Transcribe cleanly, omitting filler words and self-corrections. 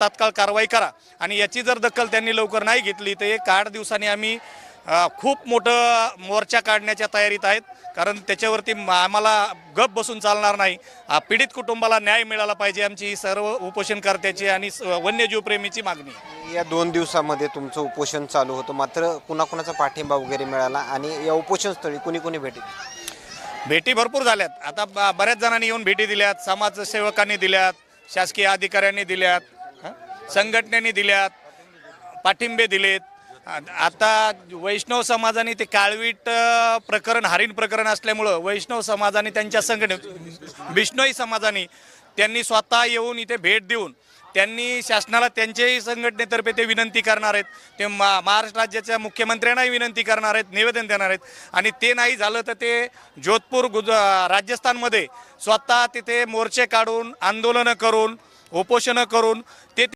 तात्काळ कारवाई करा आणि याची जर दखल त्यांनी लवकर नाही घेतली तर 8 दिवसांनी आम्ही खूप मोठं मोर्चा काढण्याच्या तयारीत आहेत। कारण त्याच्यावरती आम्हाला गप बसून चालणार नाही। पीडित कुटुंबाला न्याय मिळाला पाहिजे, आमची ही सर्व उपोषणकर्त्याची आणि वन्यजीव प्रेमीची मागणी आहे। या 2 दिवसामध्ये तुमचं उपोषण चालू होतं, मात्र कुणाकुणाचा पाठिंबा वगैरे मिळाला आणि या उपोषणस्थळी कुणी कुणी भेटी दिली? भेटी भरपूर झाल्यात। आता बऱ्याच जणांनी येऊन भेटी दिल्यात, समाजसेवकांनी दिल्यात, शासकीय अधिकाऱ्यांनी दिल्यात, संघटनेने दिल्यात, पाठिंबे दिलेत। आता वैष्णव समाजाने ते काळवीट प्रकरण हरिण प्रकरण असल्यामुळं वैष्णव समाजाने त्यांच्या बिश्नोई समाजाने त्यांनी स्वतः येऊन इथे भेट देऊन त्यांनी शासनाला त्यांच्याही संघटनेतर्फे ते विनंती करणार आहेत। ते महाराष्ट्र राज्याच्या मुख्यमंत्र्यांनाही विनंती करणार आहेत, निवेदन देणार आहेत आणि ते नाही झालं तर ते जोधपूर राजस्थानमध्ये स्वतः तिथे मोर्चे काढून आंदोलनं करून उपोषणं करून ते